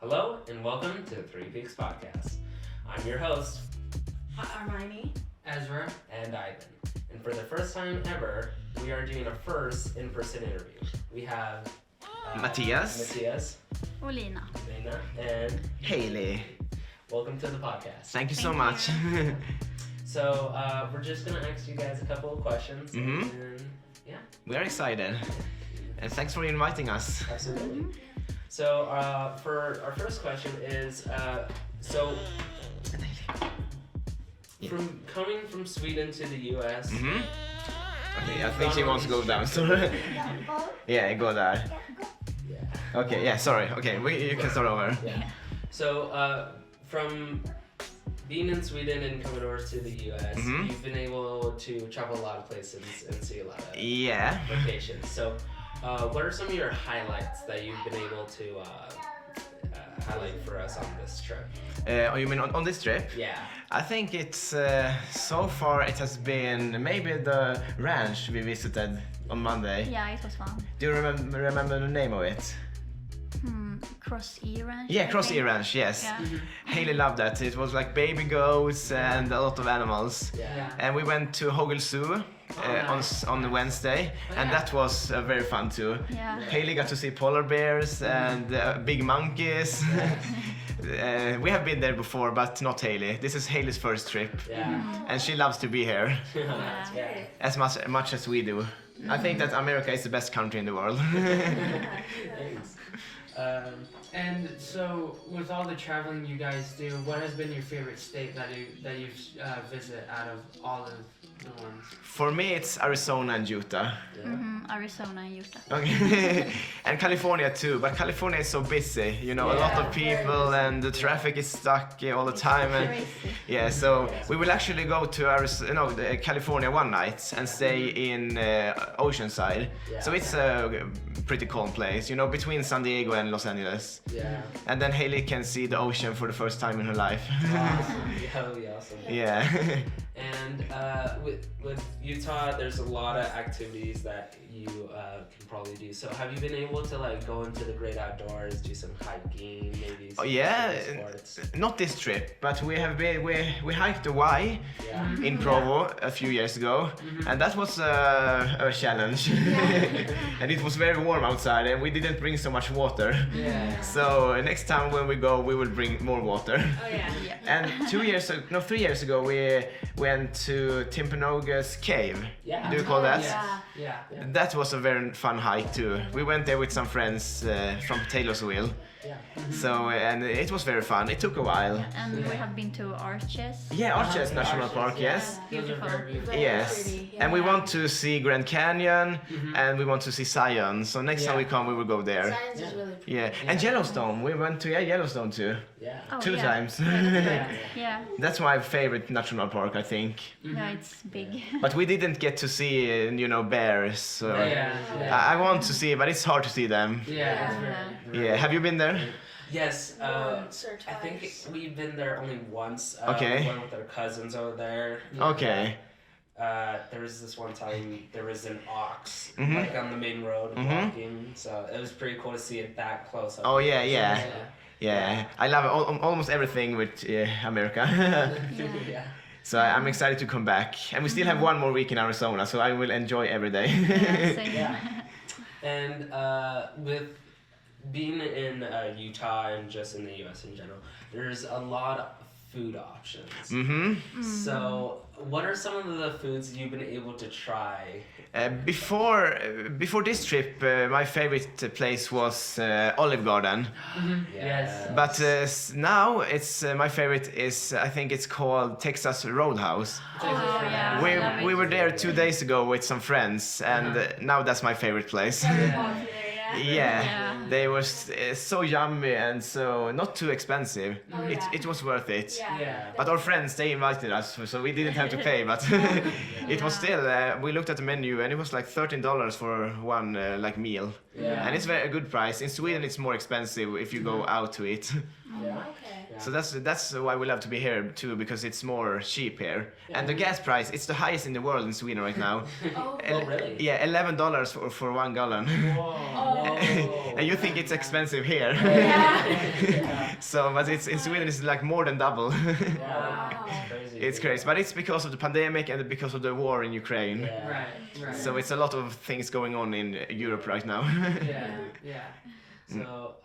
Hello and welcome to the Three Peaks Podcast. I'm your host, Armani. Ezra. and Ivan. And for the first time ever, we are doing a first in-person interview. We have Mattias. Mattias, Lina. Lina, and Haley. welcome to the podcast. Thank you so Thank much. So we're just gonna ask you guys a couple of questions, Mhm. and yeah, We are excited. And thanks for inviting us. absolutely. So for our first question is, so Yeah. from coming from Sweden to the U.S. Mm-hmm. Okay, I think she wants to go down. Sorry. Yeah, go there. Yeah. Okay, yeah, sorry. Okay, you can start over. Yeah. So, from being in Sweden and coming over to the U.S., Mhm. you've been able to travel a lot of places and see a lot of Yeah. locations. So, what are some of your highlights that you've been able to highlight for us on this trip? You mean on this trip? Yeah. I think it's so far it has been maybe the ranch we visited on Monday. Yeah, it was fun. Do you remember the name of it? Cross E Ranch. Yeah, I Cross think. E Ranch, yes. Yeah. Haley loved that. It was like baby goats and a lot of animals. Yeah. And we went to Hogel Zoo on Wednesday, and that was very fun too. Yeah. Haley got to see polar bears and big monkeys. We have been there before, but not Haley. This is Haley's first trip, Yeah. and she loves to be here That's great. as much as we do. I think that America is the best country in the world. Thanks. And so, with all the traveling you guys do, what has been your favorite state that you've visited out of all of the ones? For me, it's Arizona and Utah. Arizona and Utah. Okay. And California too, but California is so busy, you know, a lot of people and the traffic is stuck all the time. And Crazy. yeah, so we will actually go to California one night and stay in Oceanside. Yeah. So it's a pretty calm place, you know, between San Diego and Los Angeles. Yeah. And then Haley can see the ocean for the first time in her life. Awesome. That would be awesome. Yeah. And with Utah, there's a lot of activities that you can probably do. So have you been able to like go into the great outdoors, do some hiking, maybe? Some Yeah, sports? not this trip, but we hiked the Y Yeah. in Provo a few years ago, and that was a challenge. And it was very warm outside, and we didn't bring so much water. Yeah. So next time when we go, we will bring more water. Oh yeah. And 3 years ago, we went to Timpanogos Cave. Yeah. Do you call that? Yeah. That was a very fun hike too. We went there with some friends from Taylorsville. Yeah. So and it was very fun. It took a while. And we have been to Arches. Yeah, Arches National Arches, Park, yeah. yes. Those are Beautiful. very beautiful. Very Yes, pretty, and we yeah. want to see Grand Canyon, and we want to see Zion. So next time we come, we will go there. Science is really pretty. Yeah, and Yellowstone. We went to Yellowstone too, Yeah. Oh, 2 yeah. times. Yeah. That's my favorite national park, I think. Yeah, it's big. But we didn't get to see, bears. So Yeah. I want to see, but it's hard to see them. Yeah. It's very, Yeah, have you been there? Yes. Once or I think twice. we've been there only once. Okay. We went with our cousins over there. Okay. There was this one time there was an ox Mhm. like on the main road Mhm. walking, so it was pretty cool to see it that close up. Oh yeah, yeah, Yeah. yeah. I love almost everything with America. Yeah. So I'm excited to come back, and we still have 1 more week in Arizona, so I will enjoy every day. Yeah, same. Yeah. And with being in Utah and just in the U.S. in general, there's a lot of food options. Mm-hmm. So, what are some of the foods you've been able to try? Before this trip, my favorite place was Olive Garden. Yes. But now it's my favorite is I think it's called Texas Roadhouse. Oh, yeah. We were there 2 days ago with some friends, and now that's my favorite place. Very popular, yeah. Yeah, they were so yummy and so not too expensive. Oh, It yeah. it was worth it. Yeah. Yeah. But our friends, they invited us, so we didn't have to pay. But it was still, we looked at the menu and it was like $13 for one like meal. Yeah. and it's very a good price. In Sweden, it's more expensive if you go out to eat. Yeah. Okay. Yeah. So that's why we love to be here too, because it's more cheap here. And the gas price, it's the highest in the world in Sweden right now. Oh, Oh, really? Yeah, $11 for 1 gallon. Whoa. And you think it's expensive here. Yeah. So, but it's in Sweden, it's like more than double. Yeah. It's crazy. It's crazy, but it's because of the pandemic and because of the war in Ukraine. Yeah. Right. So it's a lot of things going on in Europe right now. Yeah. So,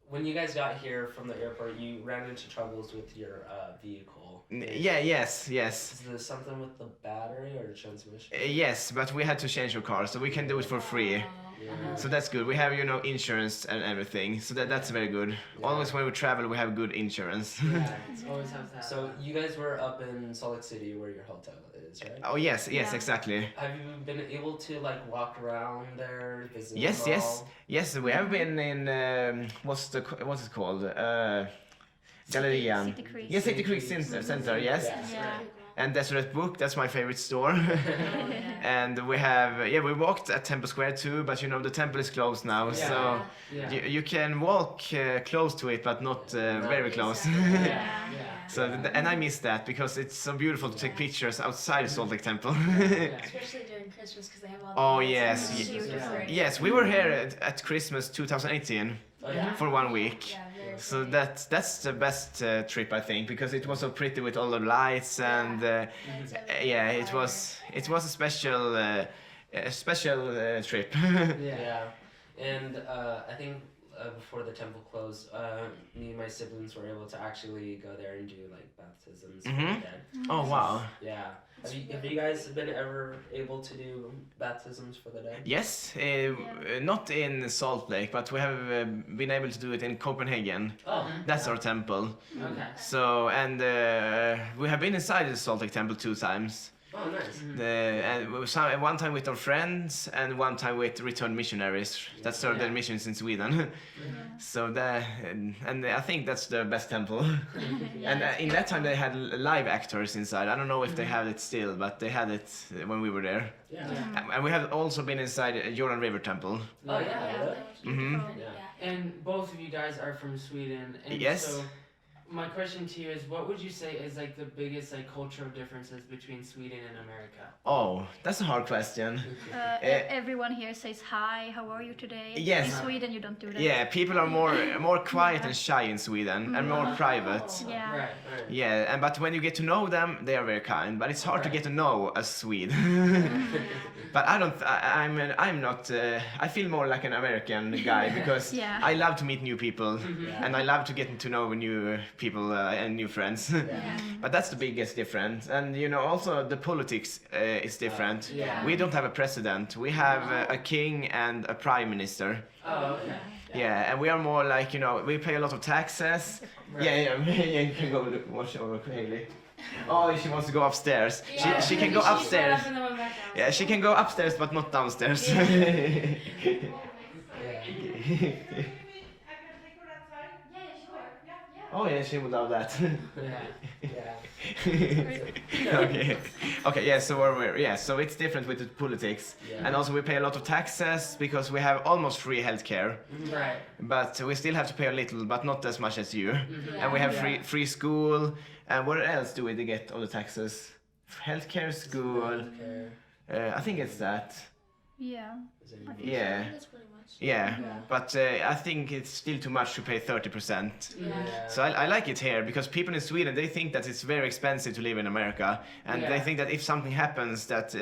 when you guys got here from the airport, you ran into troubles with your vehicle. Yes. Is there something with the battery or the transmission? Yes, but we had to change your car, so we can do it for free. Yeah. So that's good. We have, insurance and everything. So that's very good. Yeah. Always when we travel, we have good insurance. Yeah. It's always have that. So you guys were up in Salt Lake City where your hotel is, right? Oh yes, Yeah. exactly. Have you been able to like walk around there, visit Yes, them yes, all? yes. We have been in what's it called? Gallerian. City Creek. Yes, City Creek Center. Yes. Yeah. And Deseret Book, that's my favorite store. Yeah. And we have, we walked at Temple Square too, but the temple is closed now, Yeah. so Yeah. you can walk close to it, but not very close. Yeah. So, and I miss that because it's so beautiful to take pictures outside the Salt Lake Temple. Especially during Christmas because they have all the Oh, lights yes, and ye- it's super Yeah. pretty. Yes, we were here at Christmas 2018 Oh, yeah. for 1 week. Yeah, very So pretty. that's the best trip, I think, because it was so pretty with all the lights and it was a special trip. Yeah. And I think before the temple closed, me and my siblings were able to actually go there and do like baptisms for Mhm. the dead. Oh wow. Yeah. Have you guys been ever able to do baptisms for the dead? Yes, not in Salt Lake, but we have been able to do it in Copenhagen. Oh. That's our temple. Okay. So, and we have been inside the Salt Lake Temple 2 times. Oh, nice. One time with our friends and one time with returned missionaries that served their missions in Sweden. So and I think that's the best temple. And in that time they had live actors inside. I don't know if they have it still, but they had it when we were there. Yeah. And we have also been inside Jordan River Temple. Oh, yeah. Really? Mhm. Yeah. And both of you guys are from Sweden. And Yes. so my question to you is, what would you say is like the biggest like cultural differences between Sweden and America? Oh, that's a hard question. Everyone here says hi. How are you today? Yes. In Sweden, you don't do that. Yeah, people are more quiet and shy in Sweden and more private. Yeah. Right. Yeah, but when you get to know them, they are very kind. But it's hard to get to know a Swede. But I'm not. I feel more like an American guy because Yeah. I love to meet new people and I love to get to know new people and new friends. But that's the biggest difference. And also the politics is different. Yeah. We don't have a president. We have a king and a prime minister. Oh, okay. Yeah, and we are more like, we pay a lot of taxes. Right. Yeah, you can go watch over Haley. Oh, she wants to go upstairs. Yeah. She can go She's upstairs. up and then went back down. Yeah, she can go upstairs, but not downstairs. Oh yeah, she would love that. Yeah. Okay. Yeah. So so it's different with the politics, Yeah. and also we pay a lot of taxes because we have almost free healthcare, Right. but we still have to pay a little, but not as much as you. Yeah. And we have Yeah. free school. And what else do we get all the taxes? Healthcare, school. Okay. I think it's that. Yeah. Is it- Yeah. That's pretty much. Yeah. But I think it's still too much to pay 30%. Yeah. So I like it here because people in Sweden, they think that it's very expensive to live in America, and they Yeah. think that if something happens that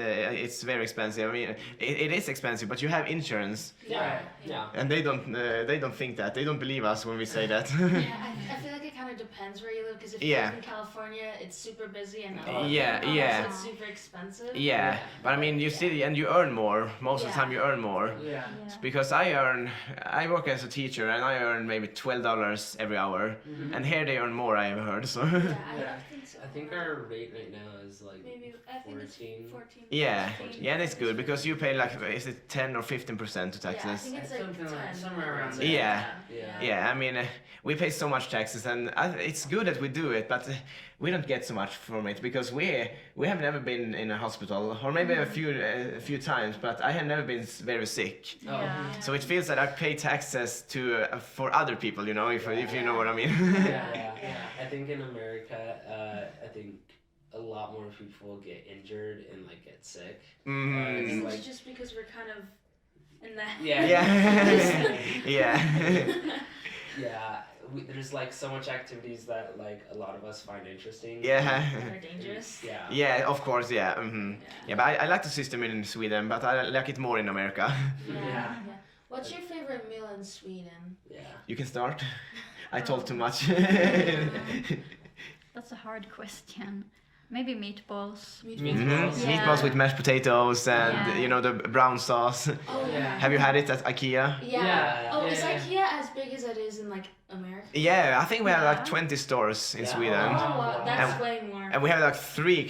it's very expensive. I mean, it is expensive, but you have insurance, Yeah. Yeah. and they don't think that. They don't believe us when we say that. Yeah, I feel like it kind of depends where you live because if you Yeah. live in California, it's super busy and Yeah. it's super expensive. Yeah, but I mean, you still and you earn more. Most of the time, you earn more. Yeah. Because I work as a teacher and I earn maybe $12 every hour, and here they earn more. I have heard. So Yeah, I think so. I think our rate right now is like Maybe I think 14. it's 14. Yeah, 15. yeah, that's good because you pay like, is it 10 or 15% to Yeah, I taxes? think it's like Something 10. like somewhere around there. Yeah. Yeah. Yeah, I mean, we pay so much taxes, and it's good that we do it, but we don't get so much from it because we have never been in a hospital, or maybe a few times, but I have never been very sick. Yeah. So it feels that I pay taxes to for other people, you know, if you know what I mean. I think in America, I think a lot more people get injured and like get sick. I Mm, think like- it's just because we're kind of in that. yeah. Yeah, there's like so much activities that like a lot of us find interesting. Yeah. That are dangerous. Yeah. Yeah, of course, yeah. Yeah, but I like the system in Sweden, but I like it more in America. Yeah. What's your favorite meal in Sweden? Yeah. You can start. I talk too much. That's a hard question. Maybe meatballs. Meatballs. Yeah. Meatballs with mashed potatoes and Yeah. you know the brown sauce. Oh Yeah. Have you had it at IKEA? Yeah. Yeah. Oh, is Yeah. IKEA as big as it is in like America? Yeah, I think we have like Yeah. 20 stores in Yeah. Sweden. Oh, wow, that's And- way more. And we have like 3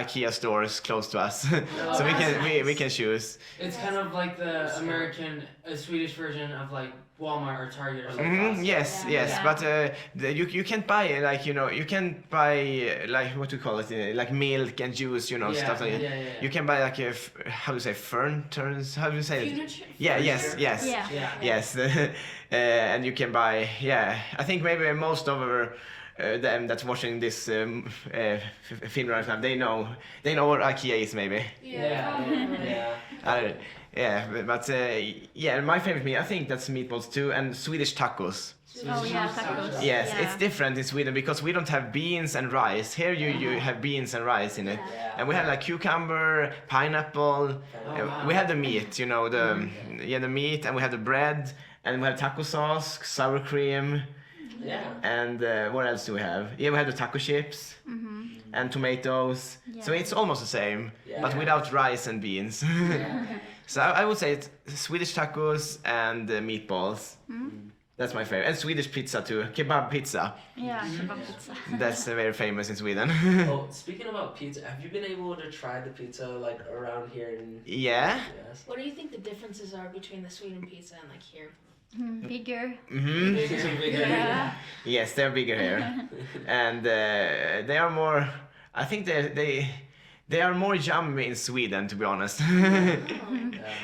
IKEA stores close to us, so we that's can we nice. can choose. It's kind of like the American, Swedish version of like Walmart or Target or something. Yes, Yeah. yes, Yeah. but you can't buy like you can buy like what do you call it like milk and juice, you know, stuff like that. Yeah. You can buy like a how do you say furniture? How do you say it? Furniture? Yeah, yes, Furniture? yes. Yeah. Yes, and you can buy. Yeah, I think maybe most of our them that's watching this film right now, they know what IKEA is maybe. Yeah. Probably. Yeah. But yeah, my favorite meal I think that's meatballs too, and Swedish tacos. Oh yeah, tacos. Yes, Yeah. it's different in Sweden because we don't have beans and rice. Here you have beans and rice in it, Yeah. and we have like cucumber, pineapple. Oh, wow. We have the meat, you know, the meat, and we have the bread, and we have taco sauce, sour cream, Yeah. and what else do we have? Yeah, we have the taco chips and tomatoes. So Yeah. it's almost the same, Yeah. but without rice and beans. So I would say it's Swedish tacos and meatballs. That's my favorite, and Swedish pizza too, kebab pizza. Yeah, kebab pizza. That's very famous in Sweden. Oh, speaking about pizza, have you been able to try the pizza like around here in? Yeah. Yes. What do you think the differences are between the Sweden pizza and like here? Bigger. Hmm. Yeah. Yes, they're bigger here, and they are more. I think they are more yummy in Sweden, to be honest.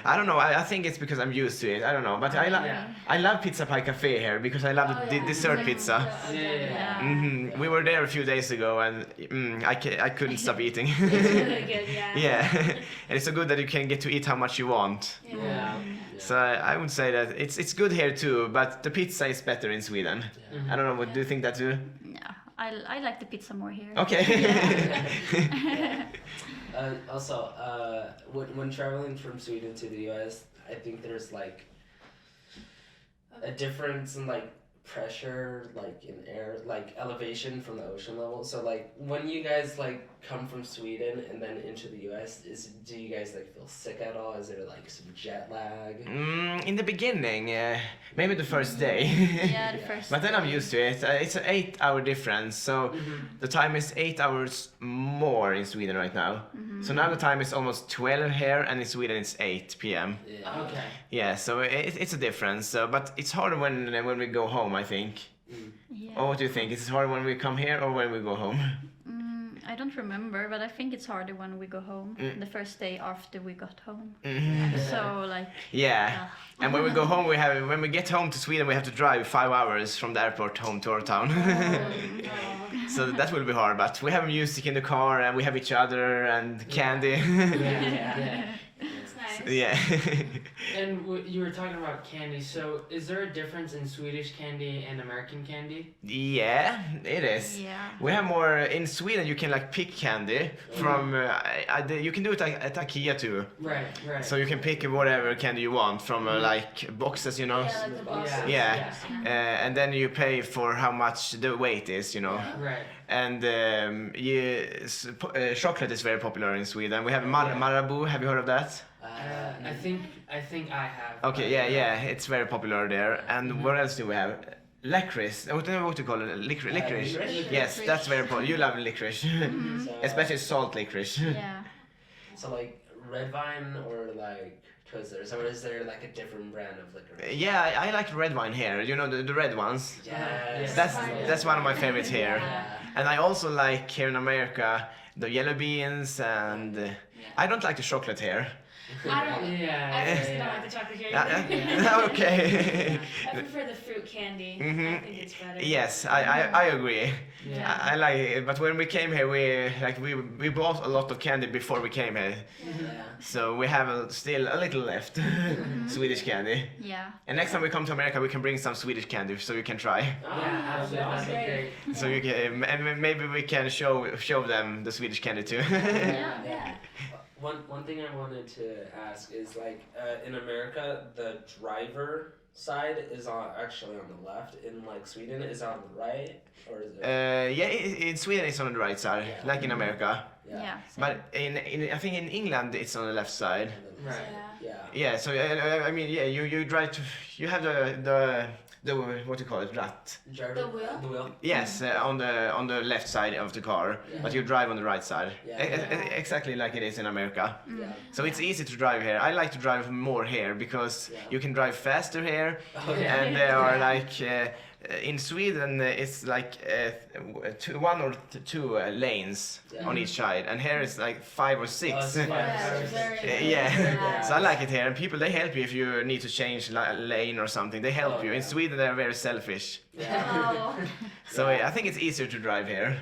I don't know. I think it's because I'm used to it. I don't know, but I love Pizza Pie Cafe here because I love the dessert pizza. Yeah. We were there a few days ago, and I couldn't stop eating. It's really good, yeah. Yeah, and it's so good that you can get to eat how much you want. Yeah. So I would say that it's good here too, but the pizza is better in Sweden. I don't know. What do you think that too? Yeah, I like the pizza more here. Okay. Also, when traveling from Sweden to the US, I think there's like a difference in like pressure, like in air, like elevation from the ocean level. So like when you guys like come from Sweden and then into the US, do you guys like feel sick at all? Is there like some jet lag? In the beginning, maybe the first day. Yeah, the first. But then I'm used to it. It's an 8-hour difference, so the time is 8 hours more in Sweden right now. So now the time is almost 12 here, and in Sweden it's 8 p.m. Yeah. Okay. Yeah, so it's a difference. But it's harder when we go home, I think. Yeah. Or what do you think? Is it harder when we come here or when we go home? I don't remember, but I think it's harder when we go home. The first day after we got home. So like. Yeah. And when we go home, when we get home to Sweden, we have to drive 5 hours from the airport home to our town. So that will be hard, but we have music in the car and we have each other and candy. Yeah. It's nice. Yeah. And you were talking about candy. So is there a difference in Swedish candy and American candy? Yeah, it is. Yeah. We have more in Sweden. You can like pick candy from. You can do it at IKEA too. Right. So you can pick whatever candy you want from like boxes, you know. Yeah, like the boxes. Yeah. And then you pay for how much the weight is, you know. Right. And chocolate is very popular in Sweden. We have Marabou. Have you heard of that? I think I have. Okay, yeah, it's very popular there. And what else do we have? licorice. What do you call it? Licorice. Licorice? Yes, that's very important. You love licorice, So, especially salt licorice. Yeah. So like red vine or like Twizzlers, or is there like a different brand of liquor? Yeah, I like red wine here. You know the red ones. Yes. That's one of my favorites here. Yeah. And I also like here in America the yellow beans and I don't like the chocolate here. I don't. Yeah. I personally don't like the chocolate here. Okay. I prefer the fruit candy. Mhm. I think it's better. Yes, I agree. Yeah. I like it, but when we came here, we bought a lot of candy before we came here, Yeah. so we have still a little left, Swedish candy. Yeah. And next time we come to America, we can bring some Swedish candy so you can try. Yeah, absolutely. That'd be great. So you can, and maybe we can show them the Swedish candy too. Yeah. One thing I wanted to ask is like in America the driver side is actually on the left. In like Sweden is on the right, or is it? Yeah, in Sweden it's on the right side, Yeah. like in America. Yeah. But in I think in England it's on the left side. And then- Right. Yeah. Yeah, so I mean, yeah, you drive to, you have the what do you call it, rat. Driver, The wheel? The wheel. Yes, on the left side of the car, Yeah. but you drive on the right side. Yeah. Exactly like it is in America. Yeah. So it's easy to drive here. I like to drive more here because Yeah. you can drive faster here, Oh, yeah. and there are like in Sweden it's like one or two lanes Yeah. on each side, and here it's like 5 or 6. Oh, it's five. Yeah, it's very Yeah, so I like it here, and people they help you if you need to change lane or something. They help Oh, you. In yeah. Sweden they're very selfish, Yeah. Oh. so I think it's easier to drive here.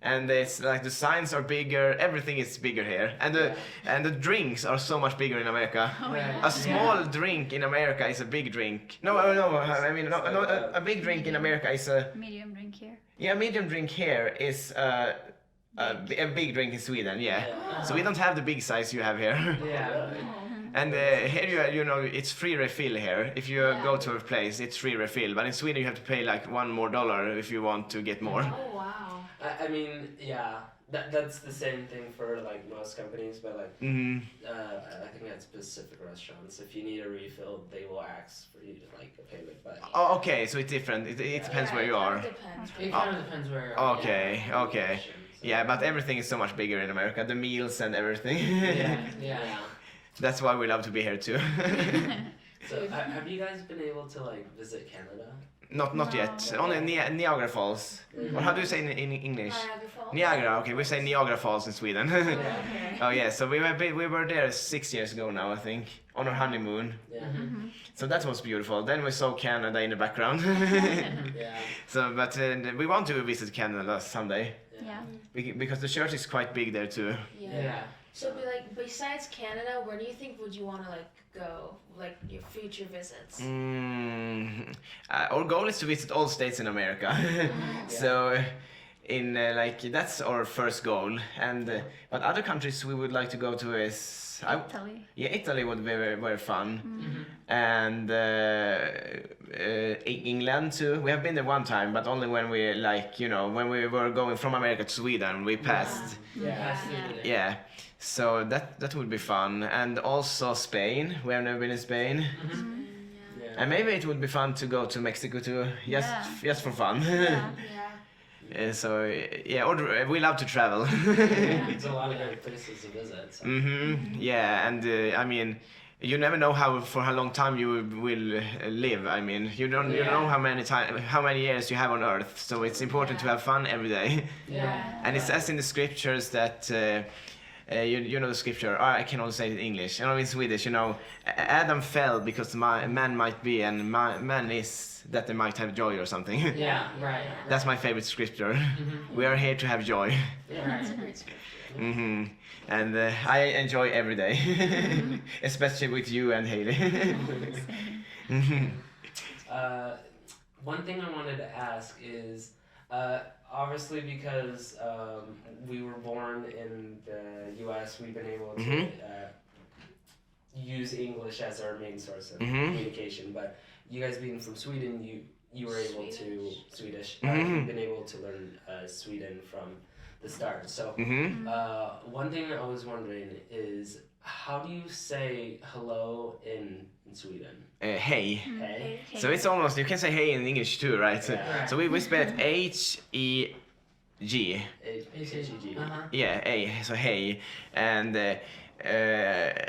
And it's like the signs are bigger, everything is bigger here, and the drinks are so much bigger in America. Right. A small drink in America is a big drink. No, I mean a big drink in America is a Medium drink here. yeah. Medium drink here is a big drink in Sweden. Yeah. So we don't have the big size you have here. Yeah. And here you know it's free refill here. If you go to a place, it's free refill. But in Sweden you have to pay like $1 more if you want to get more. Oh wow. I mean, yeah. That's the same thing for like most companies, but like I think at specific restaurants, if you need a refill, they will ask for you to like a payment. But Oh, okay. So it's different. It depends where you are. It depends. It kind of depends where you are. Okay, okay. Yeah, but everything is so much bigger in America. The meals and everything. Yeah. Yeah. That's why we love to be here too. So have you guys been able to like visit Canada? Not No. yet. Only Niagara Falls. Or how do you say in English? Niagara Falls. Niagara. Okay, we say Niagara Falls in Sweden. Okay. Oh yeah, so we were there 6 years ago now, I think, on our honeymoon. Yeah. So that was beautiful. Then we saw Canada in the background. Yeah. So, but we want to visit Canada someday Yeah. because the church is quite big there too. Yeah. So, like, besides Canada, where do you think would you want to like go, like your future visits? Our goal is to visit all states in America. So, in like that's our first goal. And but other countries we would like to go to is Italy. yeah, Italy would be very, very fun. And England too. We have been there one time, but only when we like when we were going from America to Sweden, we passed. Yeah. Yeah. So that would be fun. And also Spain. We have never been in Spain. Yeah. And maybe it would be fun to go to Mexico too, just for fun. Yeah. Yeah. So yeah, we love to travel. It's a lot of great places to visit. So. Yeah, and I mean, you never know for how long time you will live. I mean, you don't know how many years you have on Earth. So it's important to have fun every day. Yeah. And it says in the scriptures that. You know the scripture. I can only say it in English. In Swedish, Adam fell because man might be, and man is that they might have joy or something. Yeah. Right. That's my favorite scripture. We are here to have joy. That's a great scripture. And I enjoy every day, especially with you and Haley. One thing I wanted to ask is, obviously because we were born in the U.S., we've been able to use English as our main source of communication. But you guys being from Sweden, you were able to Swedish. You've been able to learn Sweden from the start. So one thing I was wondering is, how do you say hello in Sweden? Hey. Hey. Okay. So it's almost, you can say hey in English too, right? Yeah. So we spell it H-E-G. H-E-G. Uh-huh. Yeah, A, so hey. And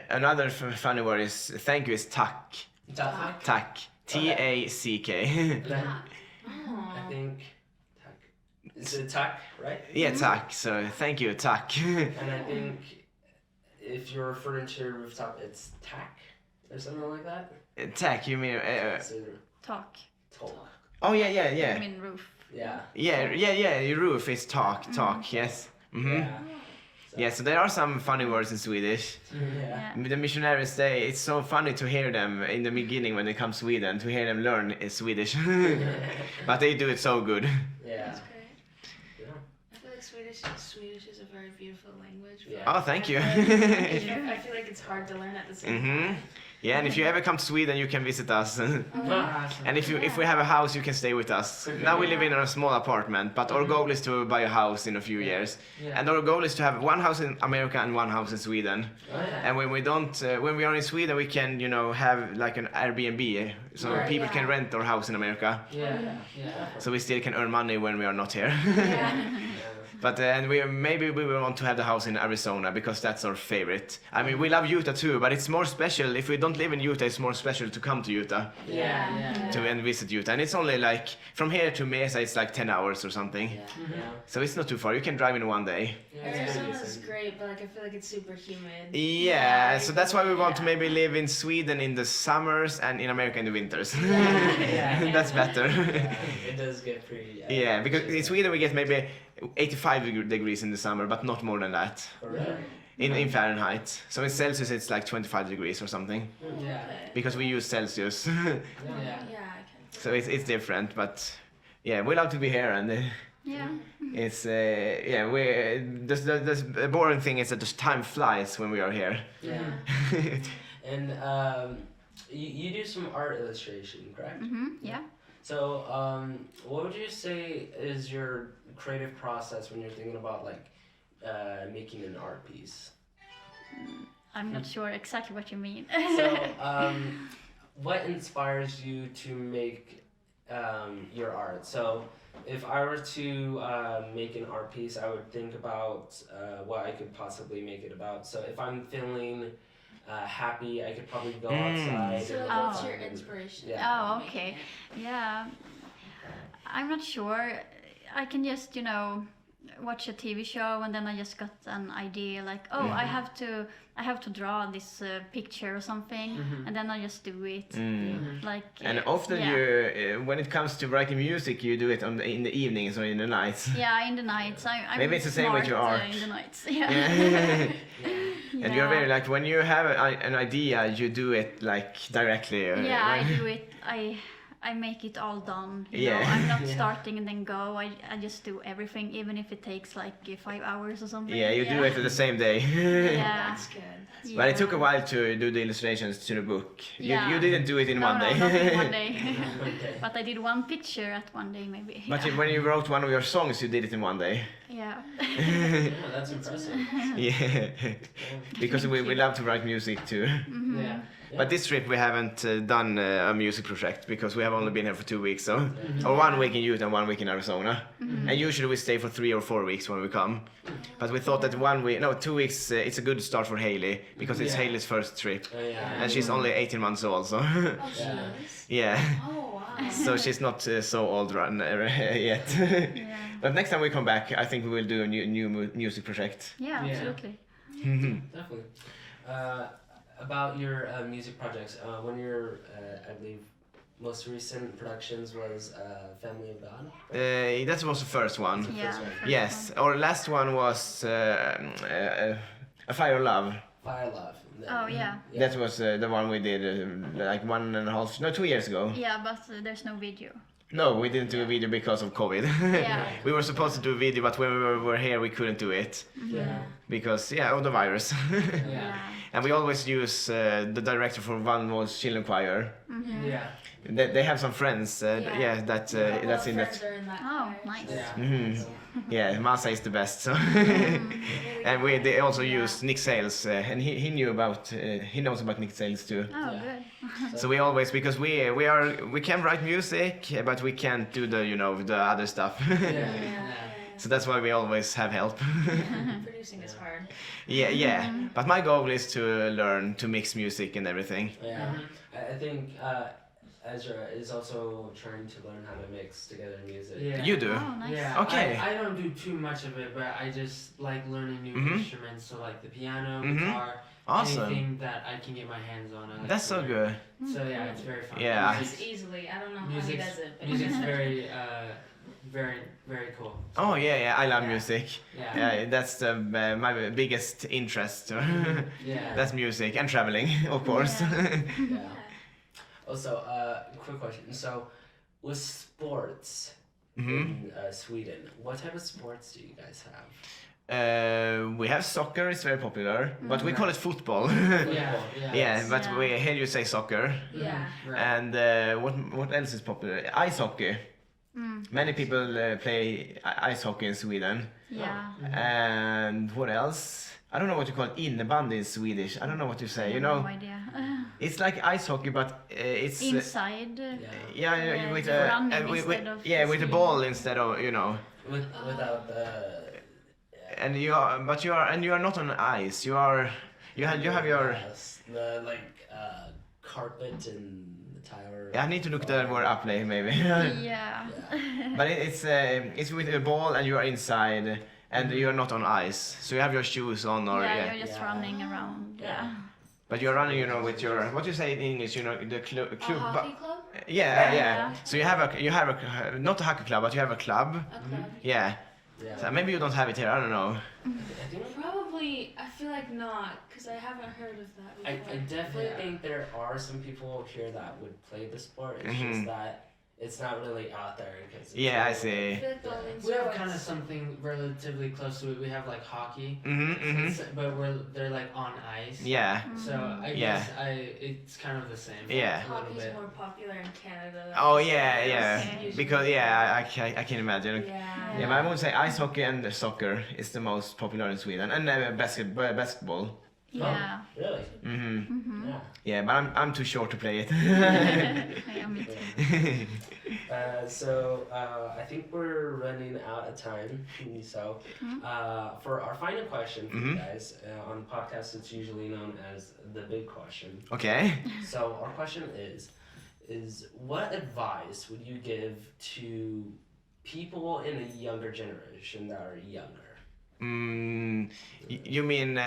another funny word is thank you is tack. Tack. Tack. T-A-C-K. Then Oh. I think tack. Is it tack, right? Yeah, tack. So thank you, tack. And I think if you're referring to your rooftop, it's tack or something like that. Tack, you mean... So, Talk. talk. oh, yeah. I mean roof. Yeah. Yeah, your roof is talk, yes. Mm-hmm. Yeah. Yeah, so there are some funny words in Swedish. Yeah. The missionaries, it's so funny to hear them in the beginning when they come to Sweden, to hear them learn Swedish. But they do it so good. Yeah. That's great. Yeah. I feel like Swedish is a very beautiful language. Yeah. Oh, thank you. I feel like it's hard to learn at the same Mm-hmm. time. Yeah, and if you ever come to Sweden, you can visit us. Awesome. And if we have a house, you can stay with us. Now we live in a small apartment, but our goal is to buy a house in a few years. Yeah. And our goal is to have one house in America and one house in Sweden. Oh, yeah. And when we are in Sweden, we can, have like an Airbnb, so Right. people can rent our house in America. Yeah. So we still can earn money when we are not here. Yeah. But and maybe we will want to have the house in Arizona because that's our favorite. I mean, we love Utah too, but it's more special. If we don't live in Utah, it's more special to come to Utah and visit Utah. And it's only like from here to Mesa, it's like 10 hours or something. Yeah. So it's not too far. You can drive in one day. Arizona is great, but like I feel like it's super humid. Yeah, so that's why we want to maybe live in Sweden in the summers and in America in the winters. Yeah. That's better. Yeah, it does get pretty. Yeah, because in Sweden we get maybe 85 degrees in the summer, but not more than that in Fahrenheit. So in Celsius it's like 25 degrees or something, Yeah. because we use Celsius. Yeah. Yeah, I can. So it's different, but yeah, we love to be here, and Yeah. it's the boring thing is that the time flies when we are here. Yeah. And you do some art illustration, correct? Yeah. So, what would you say is your creative process when you're thinking about like making an art piece? I'm not sure exactly what you mean. So, what inspires you to make your art? So, if I were to make an art piece, I would think about what I could possibly make it about. So, if I'm feeling happy, I could probably go outside. So and what's look your fun and- inspiration? Yeah. Oh, okay. Yeah. I'm not sure. I can just, watch a TV show and then I just got an idea like, oh, I have to draw this picture or something, and then I just do it. Like. And often you, when it comes to writing music, you do it in the evenings or in the nights. Yeah, in the nights. I'm Maybe it's the same with your smart, art. in the nights. Yeah. And you're very like when you have an idea, you do it like directly. Yeah, I do it. I make it all done. You know? I'm not starting and then go. I just do everything, even if it takes like 5 hours or something. Yeah, you do it the same day. Yeah. That's good. But it took a while to do the illustrations to the book. Yeah. You didn't do it in one day. No, not in one day. Okay. But I did one picture at one day maybe. But when you wrote one of your songs, you did it in one day. Yeah. Yeah, that's impressive. Yeah, because we love to write music too. Yeah. But this trip we haven't done a music project because we have only been here for 2 weeks, so or 1 week in Utah and 1 week in Arizona. And usually we stay for 3 or 4 weeks when we come. But we thought that 2 weeks it's a good start for Haley because it's Haley's first trip, Yeah. and she's only 18 months old, so Oh, she is? yeah. Oh, wow. So she's not so old yet. Yeah. But next time we come back, I think we will do a new music project. Yeah, Yeah. absolutely. Definitely. About your music projects, one of your, I believe, most recent productions was Family of God. That was the first one. Yeah. First one. first Yes, one. our last one was A Fire of Love. Fire Love. And then- Oh yeah. That was the one we did like 2 years ago. Yeah, but there's no video. No, we didn't do a video because of COVID. Yeah. We were supposed to do a video, but when we were here, we couldn't do it Yeah. because of the virus. Yeah. and we always use the director for One Walls Children Choir. Yeah. They have some friends, Yeah. that's in that. Friends are in that Oh, choir, nice. so- Yeah. Yeah, Masa is the best. So, and they also use Nick Sales, and he knew about he knows about Nick Sales too. Oh, Yeah. good. So we always, because we can write music, but we can't do the other stuff. Yeah. So that's why we always have help. Producing is hard. Yeah. But my goal is to learn to mix music and everything. Yeah. I think Ezra is also trying to learn how to mix together music. Yeah. You do? Oh, nice. Yeah, Okay. I don't do too much of it, but I just like learning new instruments. So like the piano, guitar, Awesome. anything that I can get my hands on. I like That's to so learn. good. So yeah, it's very fun. Yeah. Just easily. I don't know how he Music's, does it. But music's very, very, very cool. So, Oh yeah, I love Yeah. music. Yeah. Yeah, that's my biggest interest. Yeah. That's music and traveling, of course. Yeah. Also, quick question. So, with sports in Sweden, what type of sports do you guys have? We have soccer, it's very popular, but we call it football. Yeah. Yeah, but Yeah. we hear you say soccer. Yeah. Right. And what else is popular? Ice hockey. Many people play ice hockey in Sweden. Yeah. And what else? I don't know what you call it, innebandy in Swedish. I don't know what you say. You know, No idea. it's like ice hockey, but it's Inside. Yeah. Yeah, with running with instead of with a skiing. ball instead of Without the. and you are not on ice. You have your. Yes, the carpet and the tire. I need to look that word up later maybe. Yeah. But it's with a ball and you are inside and you are not on ice. So you have your shoes on or Yeah, you're just Yeah. running around. Yeah. But you're running, with your what do you say in English? The A club. hockey club? Yeah. Yeah. So you have a not a hockey club, but you have a club. A club? Yeah. Yeah. So maybe you don't have it here. I don't know. I think Probably, I feel like not, because I haven't heard of that I before. definitely Yeah. think there are some people here that would play the sport. It's Mhm. just that it's not really out there because. Yeah, I see. I feel like the only We have sports- kind of something relatively close to it. We have like hockey, but they're like on ice. Yeah. So I Yeah. guess it's kind of the same. Yeah. A little Hockey's bit. more popular in Canada. than Oh the yeah, States. yeah. Usually. Because I can imagine. Yeah. Yeah, but I would say ice hockey and soccer is the most popular in Sweden, and basketball. Yeah. Really? Yeah. Yeah, but I'm too short to play it. Yeah, me too. I think we're running out of time. So, for our final question for you guys on podcasts, it's usually known as the big question. Okay. So, our question is what advice would you give to people in a younger generation that are younger? You mean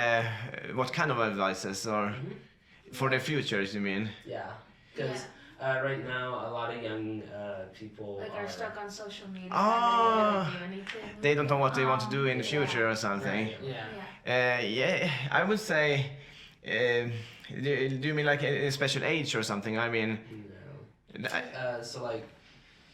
what kind of advices, or for the futures? You mean? Yeah, because right now a lot of young people Like are stuck on social media. Ah. and they don't really do anything. They don't know what they want to do in the Yeah. future or something. Yeah. Yeah. I would say. Do you mean like a special age or something? I mean. So like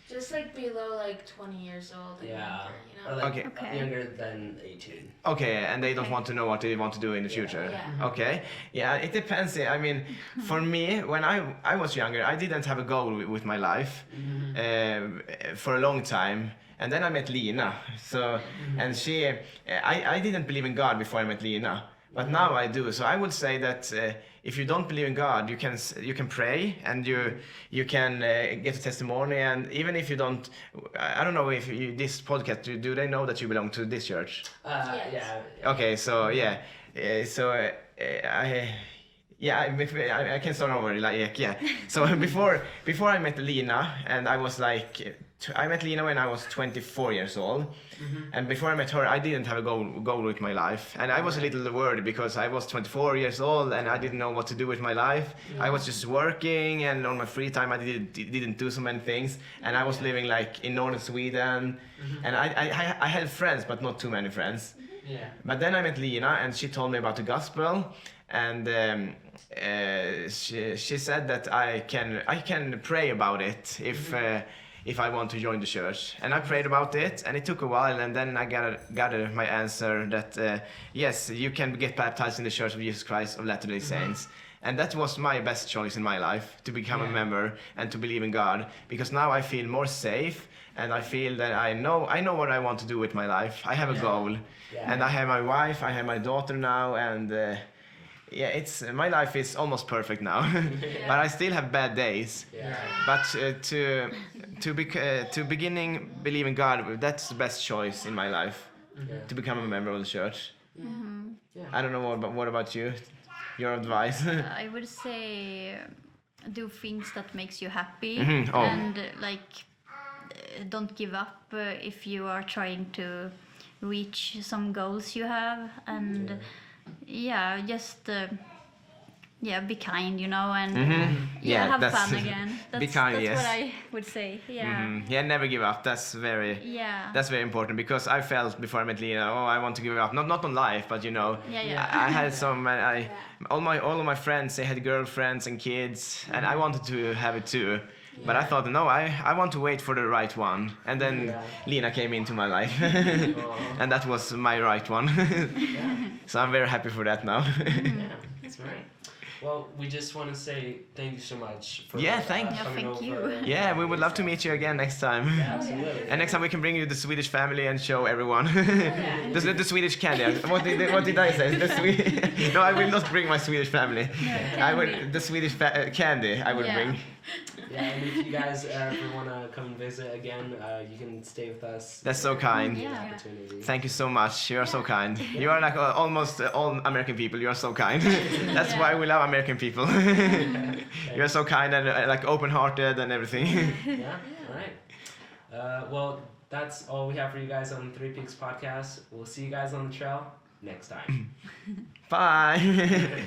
Just like below like 20 years old and yeah, younger, you or know? like Okay. younger than 18. Okay, and they don't want to know what they want to do in the future. Yeah. Okay, yeah, it depends. I mean, for me, when I was younger, I didn't have a goal with my life for a long time. And then I met Lina. So, and I didn't believe in God before I met Lina, but now I do. So I would say that if you don't believe in God, you can pray and you can get a testimony. And even if you don't, I don't know if this podcast, do they know that you belong to this church? Yes. Yeah. Okay, so yeah, I can start over. Like yeah. So before I met Lina, and I was like, I met Lina when I was 24 years old, and before I met her, I didn't have a goal with my life, and I was a little worried because I was 24 years old and I didn't know what to do with my life. I was just working, and on my free time I didn't do so many things, and I was living like in northern Sweden, and I had friends, but not too many friends. Yeah. But then I met Lina, and she told me about the gospel, and she said that I can pray about it if I want to join the church. And I prayed about it, and it took a while, and then I got my answer that yes, you can get baptized in the Church of Jesus Christ of Latter-day Saints. And that was my best choice in my life, to become a member and to believe in God, because now I feel more safe, and I feel that I know what I want to do with my life. I have a goal, and I have my wife, I have my daughter now, and it's my life is almost perfect now. But I still have bad days. But to beginning believing God, that's the best choice in my life, to become a member of the church. I don't know what about you? Your advice? I would say do things that makes you happy, Oh. and don't give up if you are trying to reach some goals you have, and just be kind, and have fun again. Be kind, that's yes. what I would say. Never give up. That's very important, because I felt before I met Lina, I want to give up, not on life, but I had some all of my friends, they had girlfriends and kids, and I wanted to have it too. But I thought, no, I want to wait for the right one. And then Lina came into my life. And that was my right one. So I'm very happy for that now. That's right. Well, we just want to say thank you so much for thank you. Yeah, we would love to meet you again next time. Yeah, absolutely. And next time we can bring you the Swedish family and show everyone. The Swedish candy. What did I say? No, I will not bring my Swedish family. The Swedish candy I will bring. Yeah, and if you guys ever want to come and visit again, you can stay with us. That's so kind. Thank you so much. You are so kind. You are like almost all American people. You are so kind. That's why we love American people. You are so kind and like open-hearted and everything. All right. Well, that's all we have for you guys on the Three Peaks podcast. We'll see you guys on the trail next time. Bye.